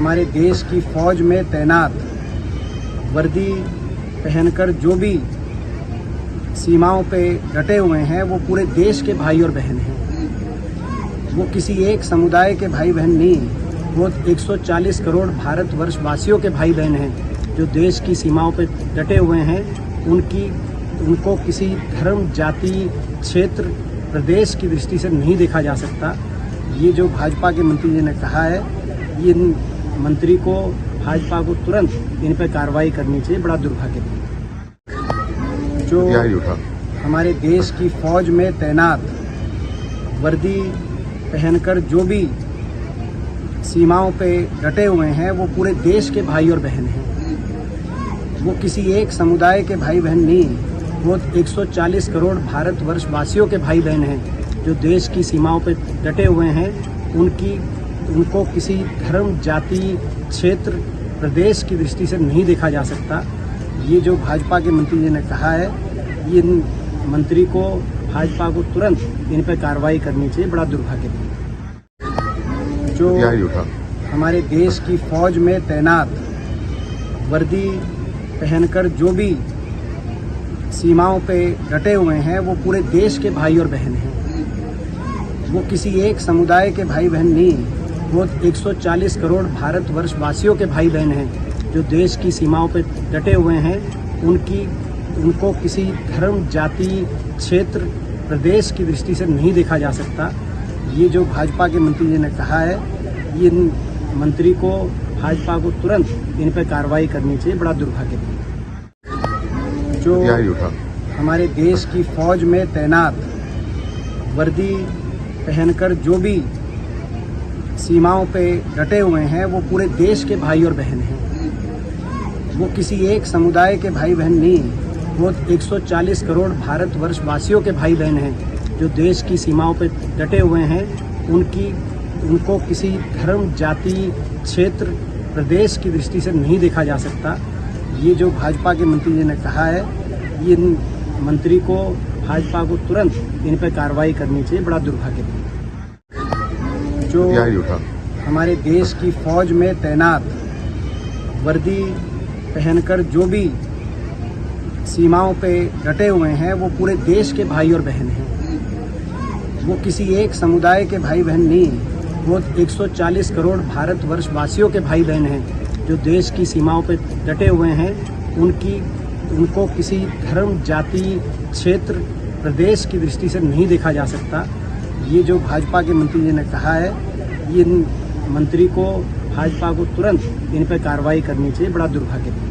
हमारे देश की फौज में तैनात वर्दी पहनकर जो भी सीमाओं पे डटे हुए हैं वो पूरे देश के भाई और बहन हैं। वो किसी एक समुदाय के भाई बहन नहीं, वो 140 करोड़ भारतवर्ष वासियों के भाई बहन हैं जो देश की सीमाओं पे डटे हुए हैं। उनको किसी धर्म, जाति, क्षेत्र, प्रदेश की दृष्टि से नहीं देखा जा सकता। ये जो भाजपा के मंत्री जी ने कहा है, ये मंत्री को, भाजपा को तुरंत इन पर कार्रवाई करनी चाहिए। बड़ा दुर्भाग्यपूर्ण जो हमारे देश की फौज में तैनात वर्दी पहनकर जो भी सीमाओं पे डटे हुए हैं वो पूरे देश के भाई और बहन हैं। वो किसी एक समुदाय के भाई बहन नहीं, वो 140 करोड़ भारतवर्ष वासियों के भाई बहन हैं जो देश की सीमाओं पे डटे हुए हैं। उनको किसी धर्म, जाति, क्षेत्र, प्रदेश की दृष्टि से नहीं देखा जा सकता। ये जो भाजपा के मंत्री जी ने कहा है, ये मंत्री को, भाजपा को तुरंत इन पर कार्रवाई करनी चाहिए। बड़ा दुर्भाग्यपूर्ण जो हमारे देश की फौज में तैनात वर्दी पहनकर जो भी सीमाओं पे डटे हुए हैं वो पूरे देश के भाई और बहन हैं। वो किसी एक समुदाय के भाई बहन नहीं, वो 140 करोड़ भारतवर्ष वासियों के भाई बहन हैं जो देश की सीमाओं पे डटे हुए हैं। उनको किसी धर्म, जाति, क्षेत्र, प्रदेश की दृष्टि से नहीं देखा जा सकता। ये जो भाजपा के मंत्री जी ने कहा है, ये मंत्री को, भाजपा को तुरंत इन पर कार्रवाई करनी चाहिए। बड़ा दुर्भाग्यपूर्ण जो हमारे देश की फौज में तैनात वर्दी पहनकर जो भी सीमाओं पे डटे हुए हैं वो पूरे देश के भाई और बहन हैं। वो किसी एक समुदाय के भाई बहन नहीं, वो 140 करोड़ भारतवर्ष वासियों के भाई बहन हैं जो देश की सीमाओं पे डटे हुए हैं। उनको किसी धर्म, जाति, क्षेत्र, प्रदेश की दृष्टि से नहीं देखा जा सकता। ये जो भाजपा के मंत्री जी ने कहा है, ये मंत्री को, भाजपा को तुरंत इन पर कार्रवाई करनी चाहिए। बड़ा दुर्भाग्यपूर्ण जो हमारे देश की फौज में तैनात वर्दी पहनकर जो भी सीमाओं पे डटे हुए हैं वो पूरे देश के भाई और बहन हैं। वो किसी एक समुदाय के भाई बहन नहीं, वो 140 करोड़ भारतवर्ष वासियों के भाई बहन हैं जो देश की सीमाओं पे डटे हुए हैं। उनको किसी धर्म, जाति, क्षेत्र, प्रदेश की दृष्टि से नहीं देखा जा सकता। ये जो भाजपा के मंत्री जी ने कहा है, ये मंत्री को, भाजपा को तुरंत इन पर कार्रवाई करनी चाहिए। बड़ा दुर्भाग्यपूर्ण